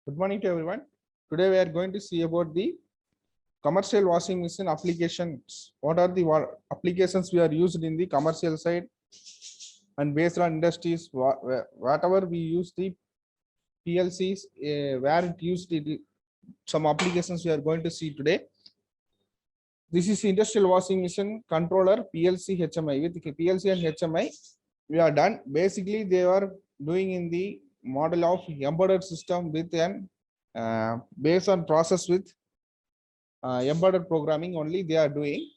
Good morning to everyone. Today we are going to see about the commercial washing machine applications. What are the applications we are used in the commercial side, and based on industries, whatever we use the PLCs, where it used it, some applications we are going to see today. This is industrial washing machine controller PLC HMI. With PLC and HMI, we are done. Basically, they are doing in the model of embedded system with an based on process with embedded programming only they are doing.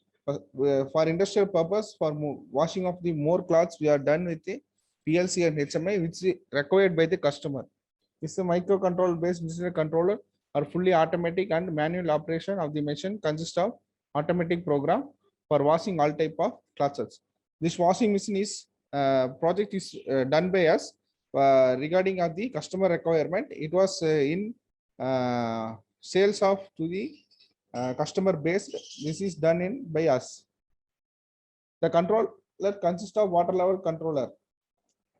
For industrial purpose, for washing of the more cloths, we are done with the PLC and HMI, which is required by the customer. This is a microcontroller based digital controller or fully automatic and manual operation of the machine consists of automatic program for washing all type of clothes. This washing machine is project is done by us regarding of the customer requirement. It was in sales of to the customer based. This is done in by us. The controller consists of water level controller.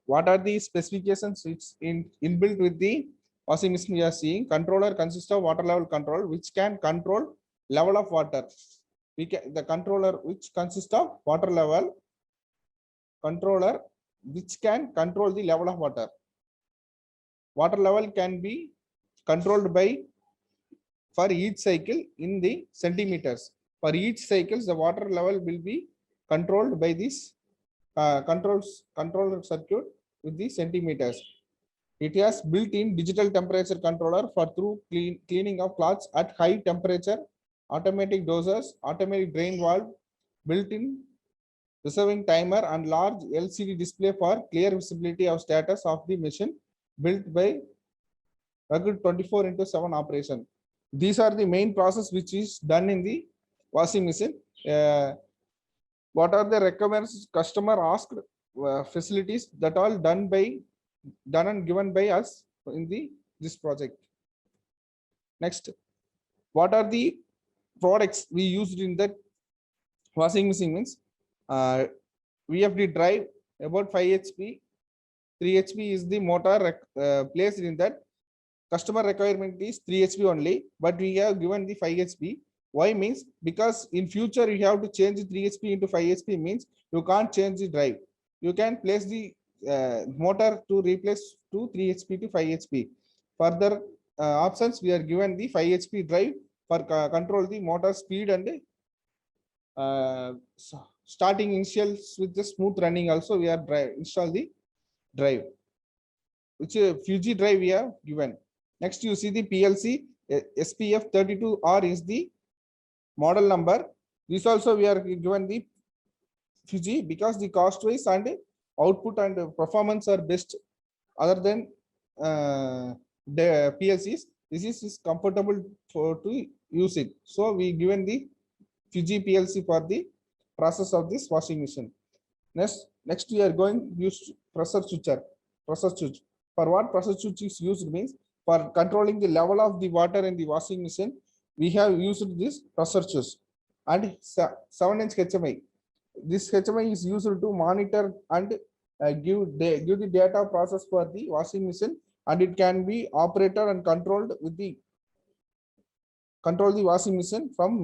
What are the specifications which inbuilt with the washing machine we are seeing? Controller consists of water level control, which can control level of water. The controller which consists of water level controller, which can control the level of water. Water level can be controlled by for each cycle in the centimeters. For each cycle, the water level will be controlled by this controller circuit with the centimeters. It has built-in digital temperature controller for through cleaning of cloths at high temperature, automatic dosers, automatic drain valve, built-in reserving timer, and large LCD display for clear visibility of status of the machine, built by rugged 24/7 operation. These are the main process which is done in the washing machine. What are the requirements customer asked facilities that all done and given by us in this project. Next, what are the products we used in that washing machine? Means VFD drive about 5 HP, 3 HP is the motor placed in that. Customer requirement is 3 HP only, but we have given the 5 HP. Why? Means because in future you have to change 3 HP into 5 HP, means you can't change the drive. You can place the motor to replace to 3 HP to 5 HP. Further options, we are given the 5 HP drive for control the motor speed and starting initials with the smooth running. Also, we are install the drive, which Fuji drive we have given. Next, you see the PLC SPF32R is the model number. This also we are given the Fuji because the cost wise and output and performance are best other than the PLCs. This is comfortable to use it. So we given the Fuji PLC for the process of this washing machine. Next we are going to use pressure switcher. Pressure switch. For what pressure switch is used means for controlling the level of the water in the washing machine, we have used this pressure switch and 7-inch HMI. This HMI is used to monitor and give the data process for the washing machine, and it can be operated and controlled with the control the washing machine from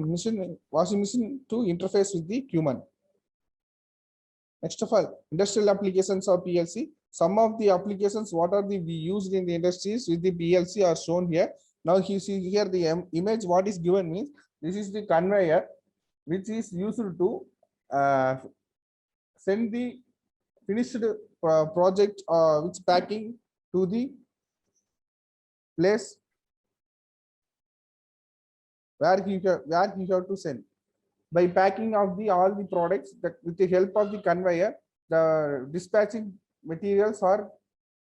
washing machine to interface with the human. Next of all, industrial applications of PLC. Some of the applications what are we used in the industries with the PLC are shown here. Now you see here the image what is given means this is the conveyor which is used to send the finished project which packing to the place where he have to send. By packing of the all the products that with the help of the conveyor, the dispatching materials are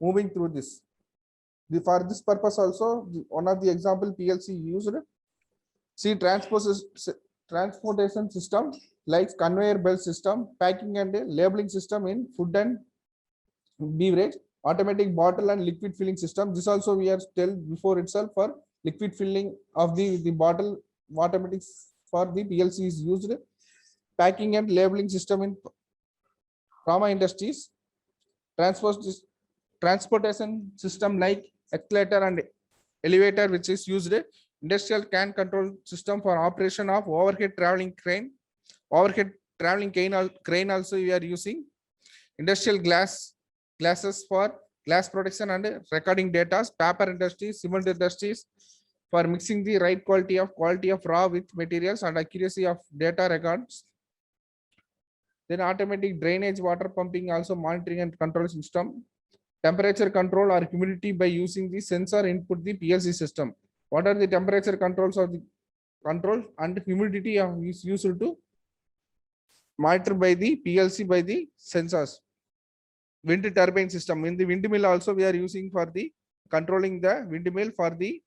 moving through this. For this purpose also, one of the example PLC used, see transportation system like conveyor belt system, packing and labeling system in food and beverage, automatic bottle and liquid filling system. This also we are tell before itself for liquid filling of the bottle automatic for the PLC is used. Packing and labeling system in pharma industries, transportation system like accelerator and elevator, which is used industrial can control system for operation of overhead traveling crane. Overhead traveling crane also we are using. Industrial glasses for glass protection and recording data. Paper industries, cement industries for mixing the right quality of raw with materials and accuracy of data records. Then automatic drainage water pumping, also monitoring and control system. Temperature control or humidity by using the sensor input the PLC system. What are the temperature controls of the control and humidity is used to monitor by the PLC by the sensors. Wind turbine system. In the windmill also we are using for the controlling the windmill for the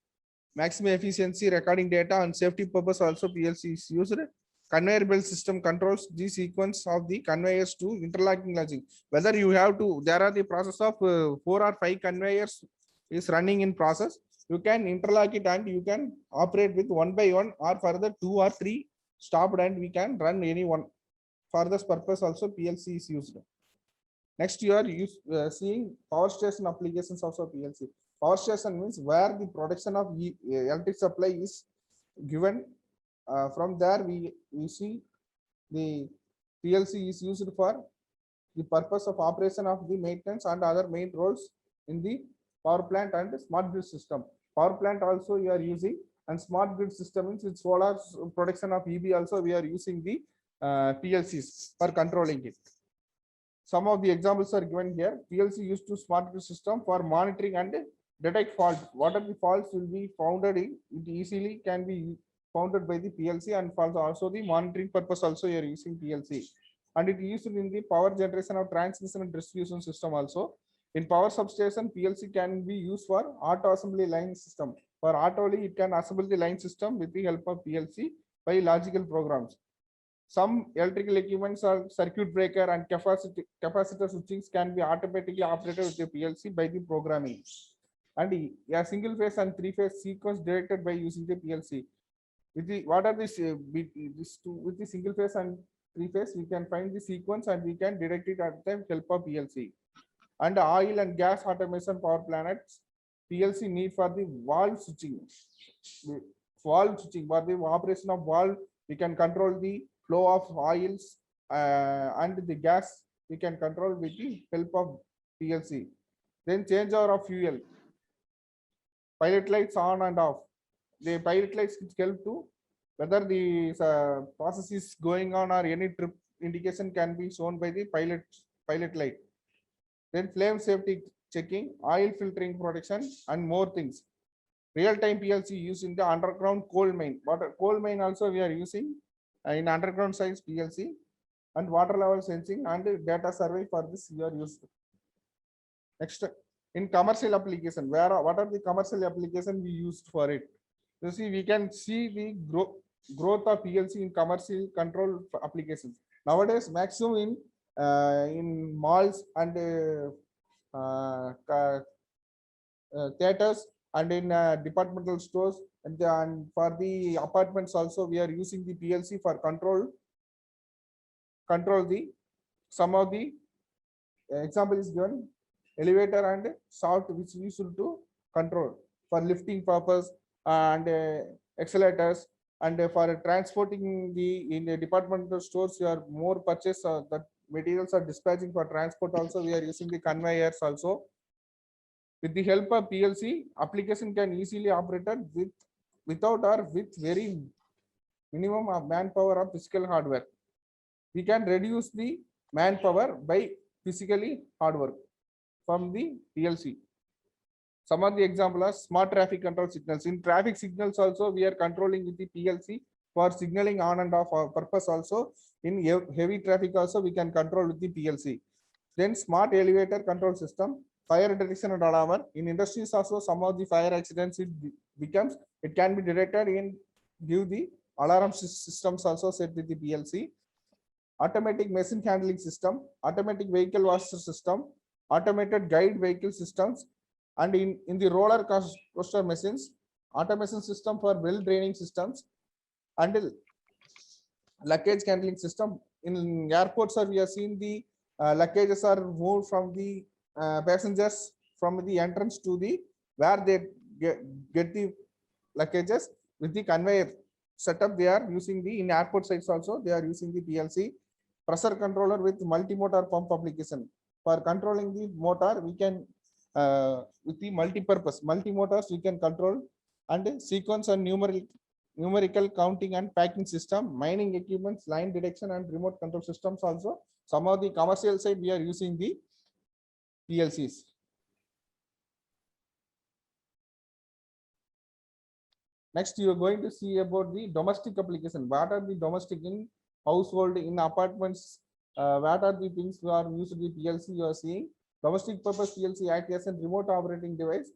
maximum efficiency recording data and safety purpose also PLC is used. Conveyor belt system controls the sequence of the conveyors to interlocking logic. Whether you have to, there are the process of 4 or 5 conveyors is running in process. You can interlock it and you can operate with 1 by 1 or further 2 or 3 stopped and we can run any one. For this purpose also PLC is used. Next you are seeing power station applications also PLC. Power station means where the production of electric supply is given. From there we see the PLC is used for the purpose of operation of the maintenance and other main roles in the power plant and smart grid system. Power plant also we are using, and smart grid system means with solar production of EB also we are using the PLCs for controlling it. Some of the examples are given here. PLC used to smart grid system for monitoring and detect fault. What are the faults will be founded in, it easily can be founded by the PLC, and also the monitoring purpose also you are using PLC. And it used in the power generation of transmission and distribution system also. In power substation, PLC can be used for auto assembly line system. For auto only, it can assemble the line system with the help of PLC by logical programs. Some electrical equipments are circuit breaker and capacitor switchings can be automatically operated with the PLC by the programming. And a single phase and 3-phase sequence directed by using the PLC. With the what are this with the single phase and 3-phase, we can find the sequence and we can direct it at the help of PLC. And oil and gas automation power plants, PLC need for the valve switching. For the operation of valve, we can control the flow of oils and the gas we can control with the help of PLC. Then changeover of fuel. Pilot lights on and off. The pilot lights help to whether the process is going on or any trip indication can be shown by the pilot light. Then flame safety checking, oil filtering protection, and more things. Real-time PLC used in the underground coal mine. Coal mine also we are using in underground science PLC, and water level sensing and data survey for this we are used. Next, in commercial application, what are the commercial application we used for it? You see, we can see the growth of PLC in commercial control applications. Nowadays, maximum in malls and theaters and in departmental stores, and for the apartments also we are using the PLC for control the some of the example is given. Elevator and shaft which we should to control for lifting purpose, and accelerators, and for transporting in the departmental stores you are more purchase that materials are dispatching for transport also we are using the conveyors also. With the help of PLC, application can easily operated without or with very minimum of manpower of physical hardware. We can reduce the manpower by physically hard work from the PLC. Some of the examples are smart traffic control signals. In traffic signals also we are controlling with the PLC for signaling on and off purpose also. In heavy traffic also we can control with the PLC. Then smart elevator control system, fire detection and alarm. In industries also some of the fire accidents it can be detected and give the alarm systems also set with the PLC. Automatic machine handling system, automatic vehicle washer system, automated guide vehicle systems, and in the roller coaster machines, automation system for well draining systems, and luggage handling system. In airports we have seen the luggages are moved from the passengers from the entrance to the where they get the luggages with the conveyor setup. They are using the in airport sites also. They are using the PLC pressure controller with multi-motor pump application. For controlling the motor, we can with the multi-purpose multi-motors we can control and sequence and numerical counting and packing system, mining equipments, line detection and remote control systems also. Some of the commercial side we are using the PLCs. Next, you are going to see about the domestic application. What are the domestic in household, in apartments? What are the things we are using the PLC? You are seeing domestic purpose PLC act as a remote operating device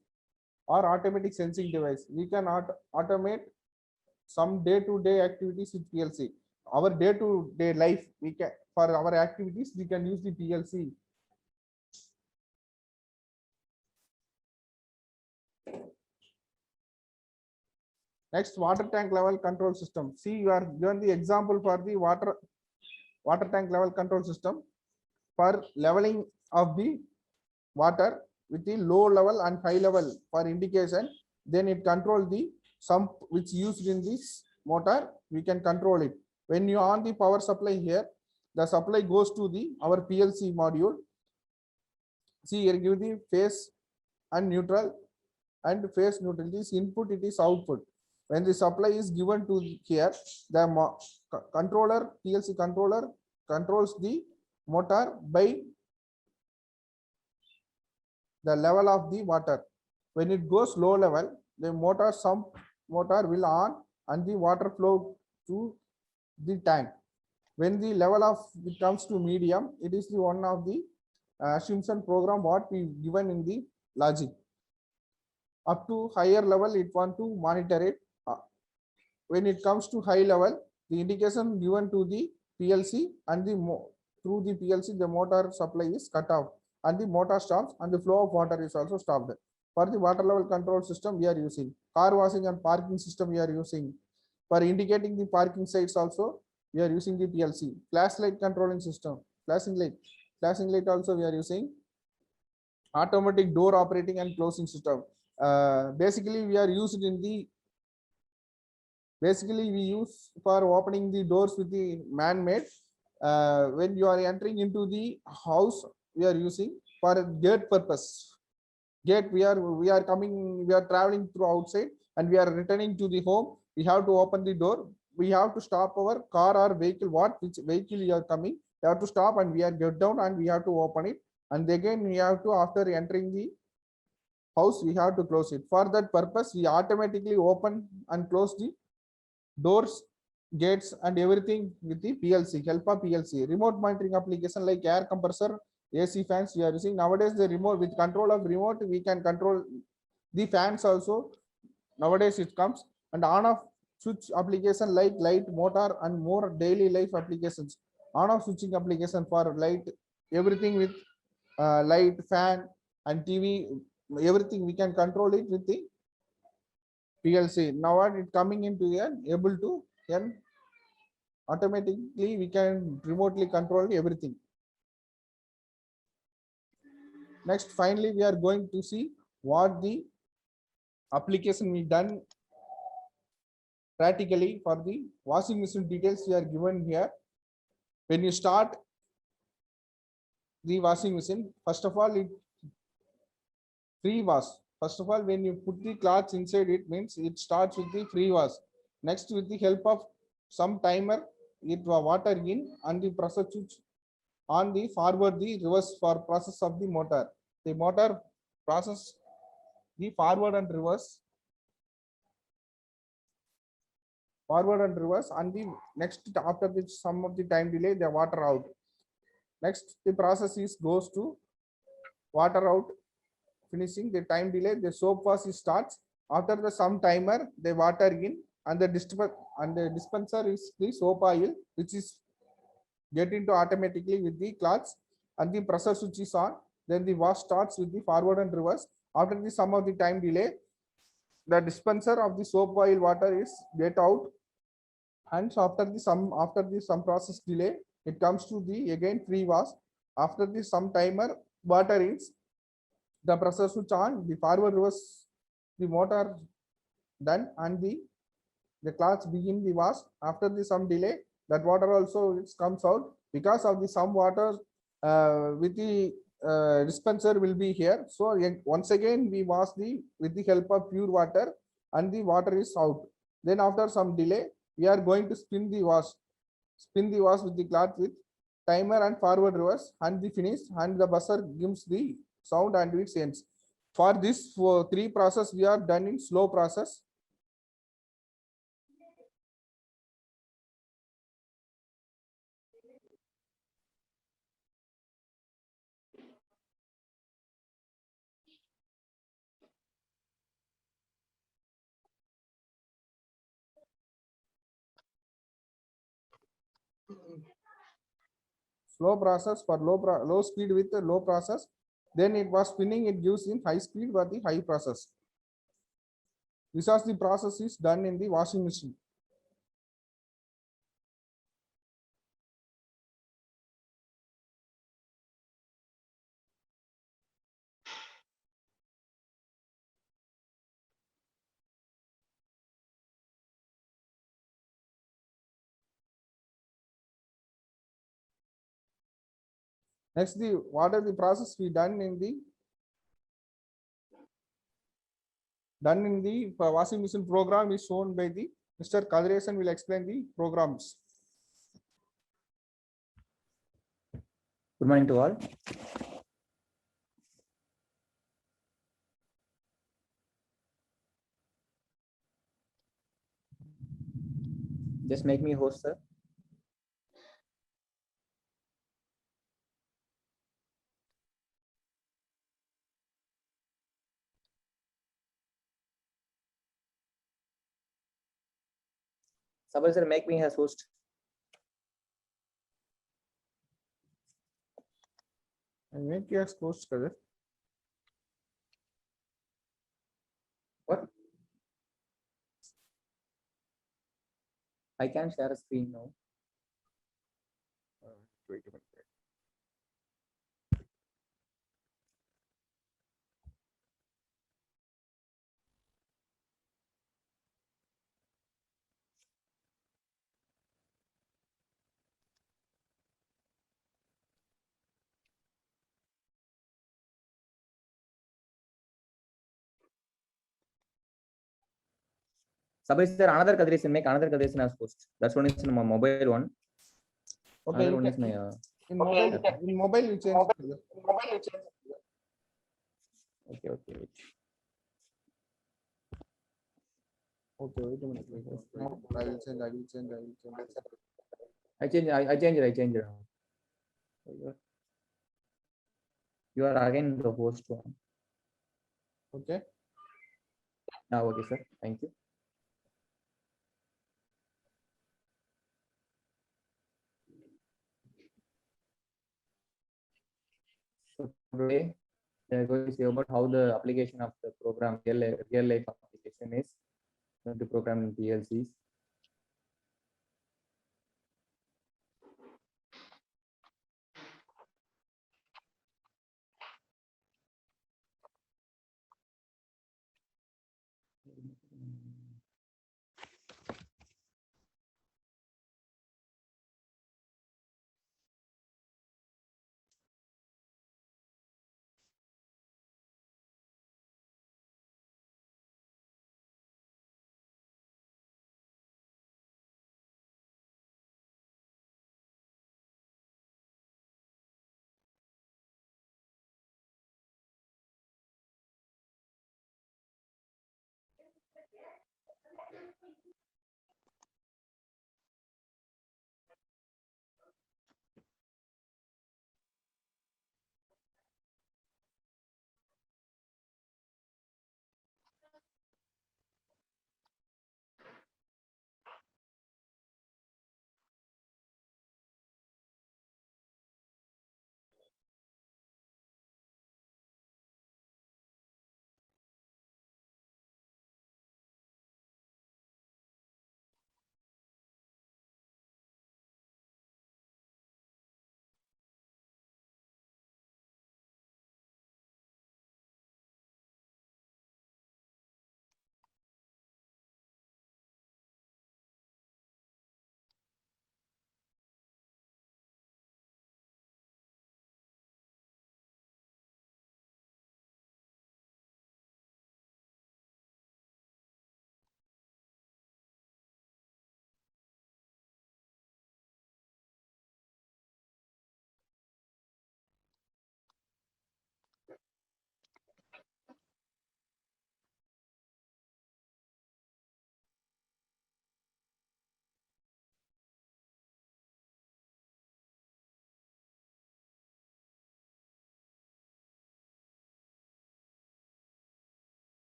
or automatic sensing device. We can automate some day-to-day activities with PLC. Our day-to-day life, we can for our activities we can use the PLC. Next, water tank level control system. See, you are given the example for the water tank level control system for leveling of the water with the low level and high level for indication. Then it control the sump which used in this motor. We can control it. When you on the power supply here, the supply goes to the our PLC module. See, here give the phase and neutral and phase neutral. This input, it is output. When the supply is given to here, the controller, PLC controller controls the motor by the level of the water. When it goes low level, the sump motor will on and the water flow to the tank. When the level of it comes to medium, it is the one of the assumption program what we given in the logic. Up to higher level, it want to monitor it. When it comes to high level, the indication given to the PLC and the through the PLC, the motor supply is cut off and the motor stops and the flow of water is also stopped. For the water level control system, we are using car washing and parking system. We are using for indicating the parking sites also. We are using the PLC flashlight controlling system, flashing light also we are using automatic door operating and closing system. Basically we use for opening the doors with the man-made. When you are entering into the house, we are using for a gate purpose. Gate, we are traveling through outside and we are returning to the home. We have to open the door. We have to stop our car or vehicle. Which vehicle you are coming? We have to stop and we are get down and we have to open it. And again we have to, after entering the house, we have to close it. For that purpose, we automatically open and close the doors, gates and everything with the PLC, help of PLC. Remote monitoring application like air compressor, AC fans we are using. Nowadays the remote, with control of remote, we can control the fans also. Nowadays it comes. And on off switch application like light, motor and more daily life applications. On off switching application for light, everything with light, fan and TV, everything we can control it with the PLC. Now what it coming into here, able to automatically we can remotely control everything. Next, finally, we are going to see what the application we done practically for the washing machine. Details we are given here. When you start the washing machine, first of all, it free wash. First of all, when you put the cloths inside, it means it starts with the free wash. Next, with the help of some timer, it water in and the process switch on the forward, the reverse for process of the motor. The motor process the forward and reverse, and the next, after the some of the time delay, the water out. Next, the process is goes to water out, finishing the time delay, the soap wash starts. After the some timer, the water in and the dispenser is the soap oil, which is get into automatically with the cloths, and the pressure switch is on. Then the wash starts with the forward and reverse. After the some of the time delay, the dispenser of the soap oil water is get out, and so after the some process delay, it comes to the again free wash. After the some timer, water is the pressure switch on, the forward reverse the water done and the cloths begin the wash. After the some delay, that water also comes out because of the some water with the dispenser will be here. So once again we wash the with the help of pure water and the water is out. Then after some delay, we are going to spin the wash with the cloth with timer and forward reverse and the finish, and the buzzer gives the sound and it ends. For this for three process we are done in slow process. Slow process for low speed with the low process. Then it was spinning, it gives in high speed for the high process. This was the process is done in the washing machine. Next, what are the process we done in the washing machine program is shown by the Mr. Kadresan will explain the programs. Good morning to all. Just make me host, sir. Sabal sir, make me as host. And make your post Kadir. What? I can share a screen now. Wait a minute. Sabal sir, another Kadresan, make another Kadresan as host. That's one is in my mobile one. Okay, Another one is my in mobile you change. okay. Okay, wait a minute. I will change. I change it. You are again the host one. Okay. Now, okay, sir. Thank you. So today we are going to see about how the application of the program real life application is going to program in PLCs.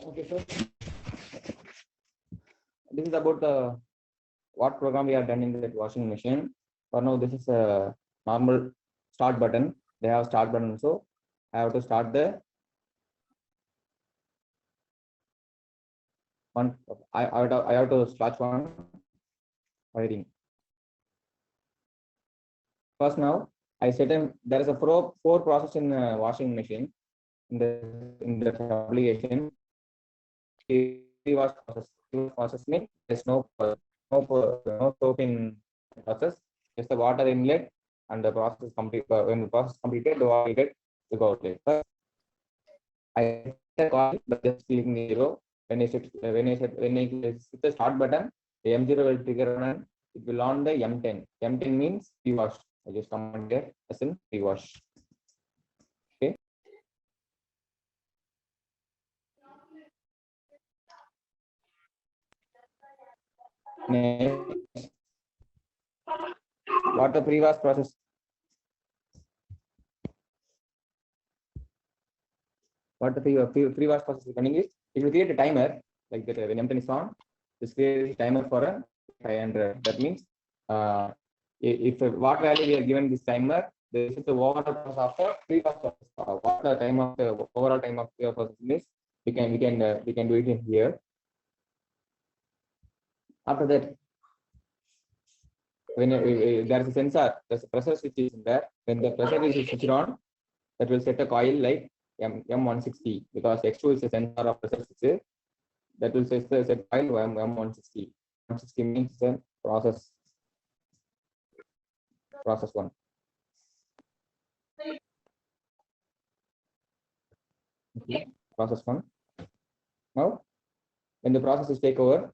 Okay, so this is about the what program we are done in that washing machine. For now, this is a normal start button. They have start button, so I have to start the one. I have to start one firing. First, now I set in. There is a four process in washing machine in the application. Pre-wash process. Pre-wash process means there's no soap in process. Just the water inlet and the process is complete. When the process is completed, the water will get to go outlet. First, I set the coil by just clicking 0. When I hit the start button, the M0 will trigger and it will on the M10. M10 means pre-wash. I just comment here as in pre-wash. Okay. Next, what the pre-wash process? What the pre-wash process is running is, it will create a timer like that. When M10 is on, this creates a timer for a 500. That means if what value we are given this timer, this is the overall process after pre-wash process. What the time of the overall time of the process is, we can do it in here. After that, when there is a sensor, there's a pressure switch is in there. When the pressure is switched on, that will set a coil like M160, because X2 is a sensor of pressure switch. That will set coil M160. 160 means the process 1. Okay. Process 1. Now, when the process is take over,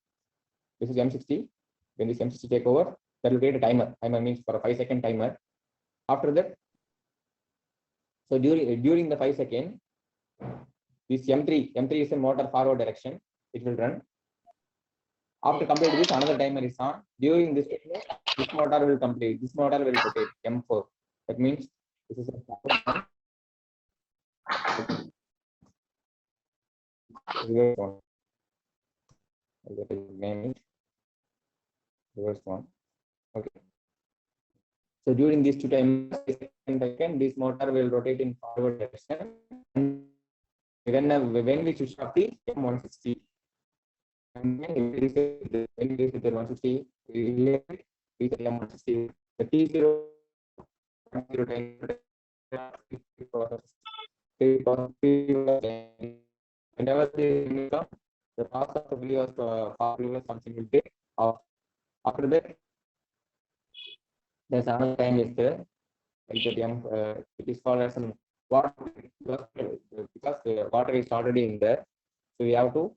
this is M60. When this M60 take over, that will create a timer. Timer means for a 5-second timer. After that, so during the 5 second, this M3 is in motor forward direction. It will run. After completing this, another timer is on. During this motor will complete. This motor will rotate M4. That means this is a reverse one. Reverse one. Okay. So during these two timers, this motor will rotate in forward direction. When we switch off the M160, and when we reset the 160, we will reach the M160. The T0 whenever they come, the path of the previous function will take off. After that, there's another time is there. It is called as water, because the water is already in there, so we have to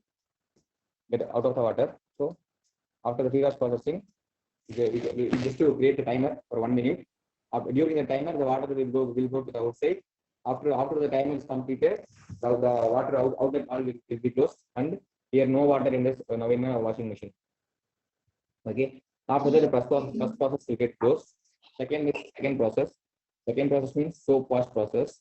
get out of the water. So after the pre-wash processing, we just to create the timer for 1 minute. During the timer, the water will go to the outside. After the timer is completed, the water outlet all will be closed, and here no water in this in a washing machine. Okay. After that, the first process will get closed. Second process. Second process means soap wash process.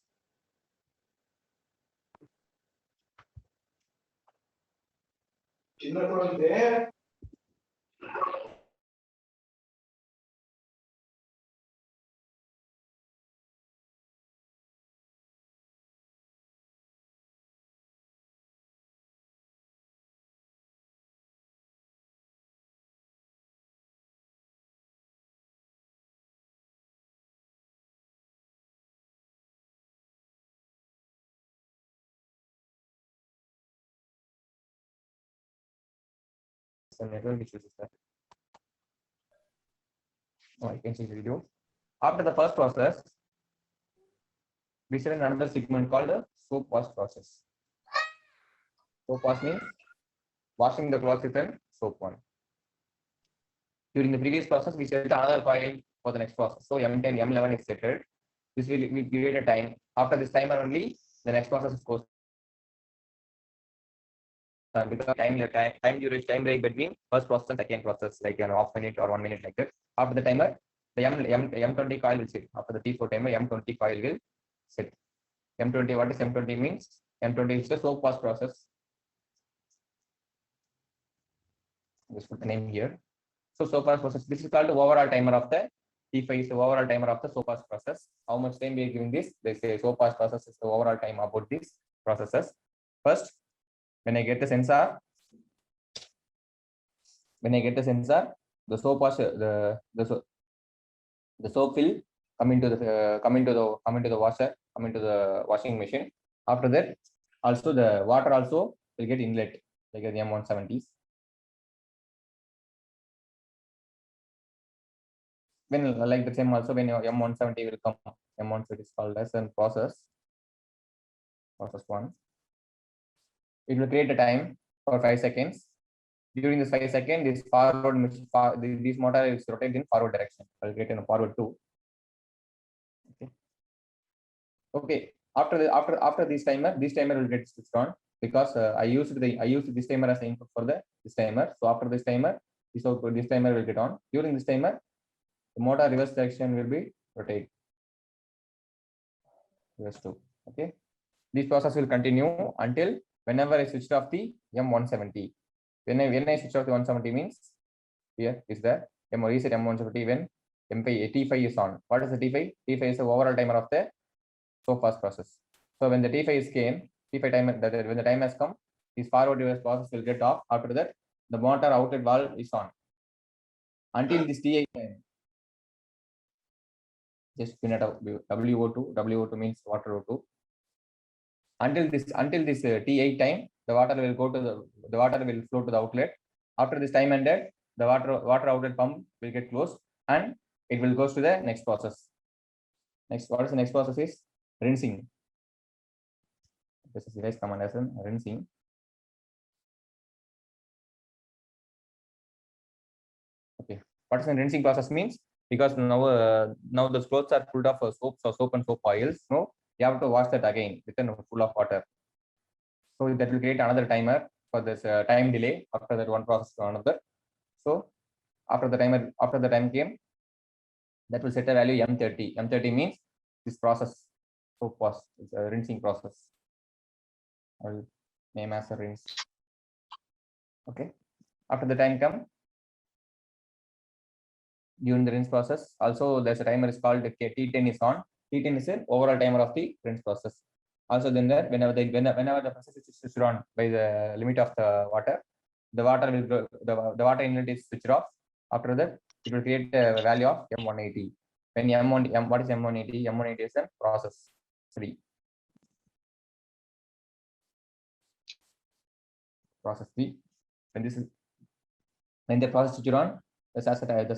Some network issues is that. Oh, I can see the video. After the first process, we set another segment called the soap wash process. Soap wash means washing the clothes with a soap one. During the previous process, we set another coil for the next process. So M10, M11 is set. This will give a time. After this timer only, the next process goes. Because time duration, time break between first process and second process, like an half minute or 1 minute like that. After the timer, the M20 coil will set. After the T4 timer, M20 coil will set. M20, what is M20 means? M20 is the soap wash process. Just put the name here. So pass process. This is called the overall timer of the T5 is the overall timer of the pass process. How much time we are giving this? They say pass process is the overall time about these processes. First, when I get the sensor, the soap was the soap will come into the washer, come into the washing machine. After that, also the water also will get inlet like the M170s. When like the same also when your M170 will come, M170 is called as a process 1. It will create a time for 5 seconds. During this 5 seconds, this this motor is rotated in forward direction. I will create in a forward 2. Okay. After this timer will get switched on because I used this timer as the input for this timer. So after this timer, this timer will get on. During this timer, the motor reverse direction will be rotate. Reverse 2. Okay. This process will continue until whenever I switched off the M170. When I switch off the 170 means here is the reset M170 when T5 is on. What is the T5? T5 is the overall timer of the pass process. So when the T5 came, T5 timer, when the time has come, this forward reverse process will get off. After that, the motor outlet valve is on. Until this T8 time, just pin it out. WO2 means water O2. Until this T8 time, the water will flow to the outlet. After this time ended, the water outlet pump will get closed and it will go to the next process. What is the next process is rinsing. This is the command as rinsing. Okay, what is the rinsing process means? Because now the clothes are full of soap and soap oils. No, you have to wash that again within full of water. So that will create another timer for this time delay after that one process to another. So after the time came, that will set a value M30. M30 means this process soap wash, it's a rinsing process. I will name as a rinse. Okay. After the time come, during the rinse process, also there's a timer is called T10 is on. T10 is an overall timer of the rinse process. Also then there, whenever the process is switched on by the limit of the water, the water will go, the water inlet is switched off. After that, it will create a value of M180. When what is M180? M180 is a process 3. Process 3. When the process switched on, there's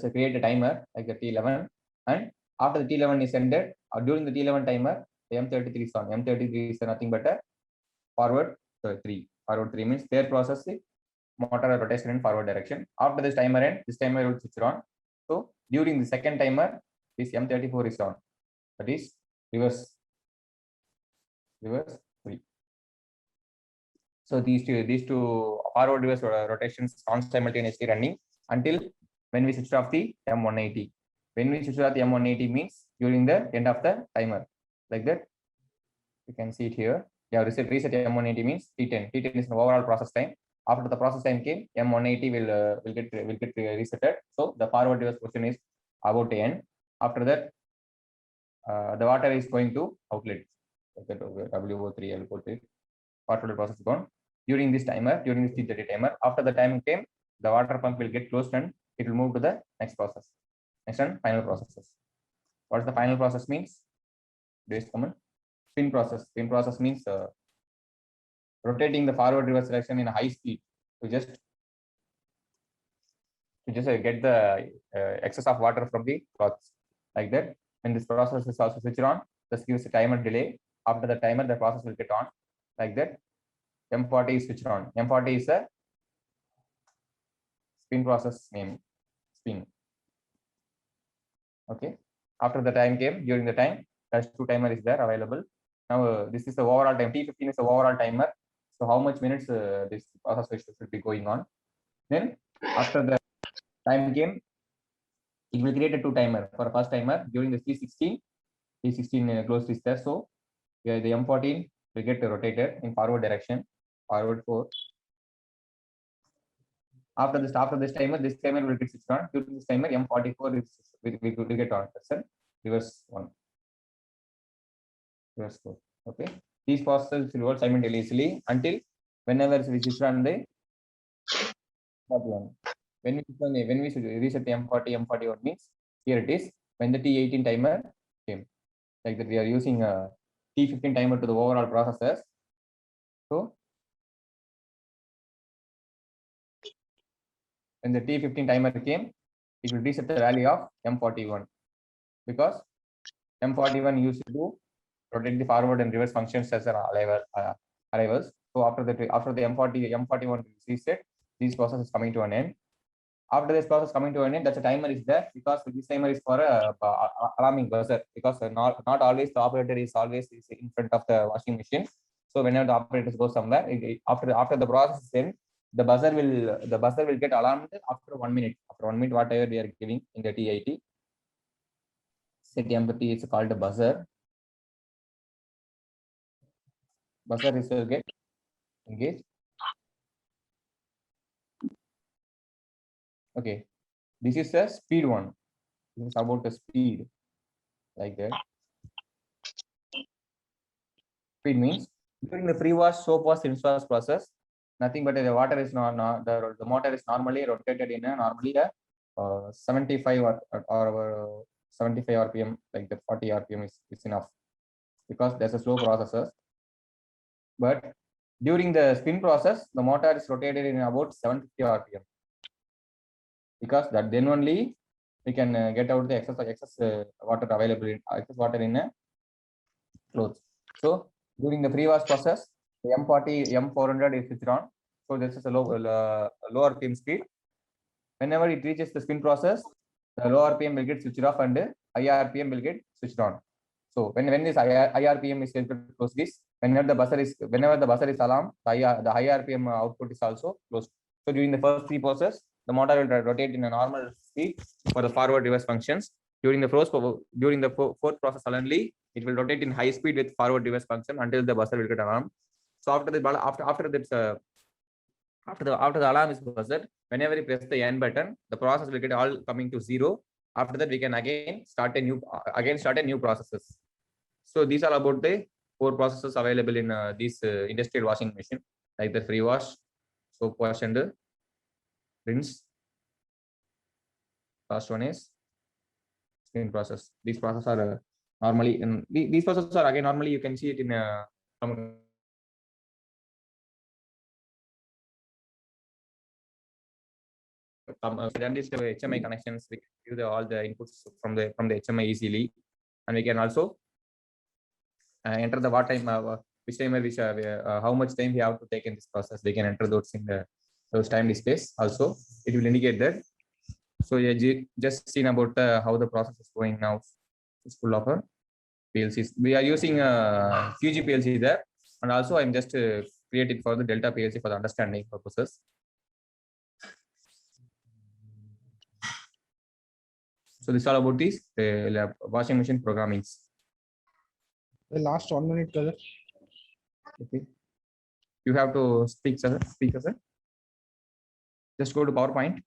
a create a timer like the T11, and after the T11 is ended, or during the T11 timer, the M33 is on. M33 is nothing but a forward 3. Forward 3 means their process the motor rotation in forward direction. After this timer end, this timer will switch on. So during the second timer, this M34 is on. That is reverse 3. So these two forward reverse rotations on simultaneously running until when we switch off the M180. When we switch off the M180 means during the end of the timer, like that. You can see it here. Yeah, reset M180 means T10. T10 is the overall process time. After the process time came, M180 will get resetted. So the forward reverse position is about to end. After that, the water is going to outlet. WO3, L43. Water process is gone. During this T30 timer, after the time came, the water pump will get closed and it will move to the next process. Next one, final processes. What is the final process means? This common spin process. Spin process means rotating the forward reverse direction in a high speed to just get the excess of water from the cloths. Like that, when this process is also switched on, this gives a timer delay. After the timer, the process will get on. Like that, M40 is switched on. M40 is a spin process name. Spin. Okay. After the time came, during the time, dash 2 timer is there available. Now this is the overall time. T15 is the overall timer. So how much minutes this process should be going on? Then after the time came, it will create a 2 timer. For a first timer during the T16 closed is there. So the M14 will get rotated in forward direction, forward 4. After this timer will get switched on. During this timer, M44 will get on. That's it. Reverse 1. Reverse 4. Okay. These processes will work simultaneously until whenever we switch on the one. When we reset the M41 means here it is when the T18 timer came. Like that we are using a T15 timer to the overall processors. So when the T15 timer came, it will reset the value of M41 because M41 used to rotate the forward and reverse functions as an arrivals. So after the M41 reset, this process is coming to an end. After this process coming to an end, that's a timer is there because this timer is for a alarming buzzer because not always the operator is always in front of the washing machine. So whenever the operators go somewhere, after the process is end, the buzzer will get alarmed after 1 minute. After 1 minute, whatever we are giving in the T80, set empathy is called a buzzer. Buzzer is will get engaged. Okay, this is the speed one. This is about the speed, like that. Speed means during the pre-wash, soap wash, rinse wash process, nothing but the water is the motor is normally rotated in a normally 75 or 75 RPM, like the 40 RPM is enough because there's a slow processor. But during the spin process, the motor is rotated in about 750 RPM because that then only we can get out the excess water available in excess water in a clothes. So during the pre-wash process, the M400 is switched on. So this is a low RPM speed. Whenever it reaches the spin process, the low RPM will get switched off and high RPM will get switched on. So when this high RPM is close this, whenever the buzzer is alarmed, the high RPM output is also closed. So during the first three process, the motor will rotate in a normal speed for the forward reverse functions. During the fourth process suddenly, it will rotate in high speed with forward reverse function until the buzzer will get alarmed. So after the alarm is buzzed, whenever we press the N button, the process will get all coming to 0. After that, we can again start a new processes. So these are about the 4 processes available in this industrial washing machine, like the free wash, soap wash, and rinse. Last one is spin process. These processes are normally these processes are again normally you can see it in then this HMI connections. We can give all the inputs from the HMI easily, and we can also enter the which timer, how much time we have to take in this process. We can enter those in those time displays. Also, it will indicate that. So yeah, just seen about how the process is going now. It's full of PLCs. We are using QG PLC there, and also I'm just created for the Delta PLC for the understanding purposes. So this is all about this washing machine programmings. The last 1 minute, brother. Okay. You have to speak, sir. Just go to PowerPoint.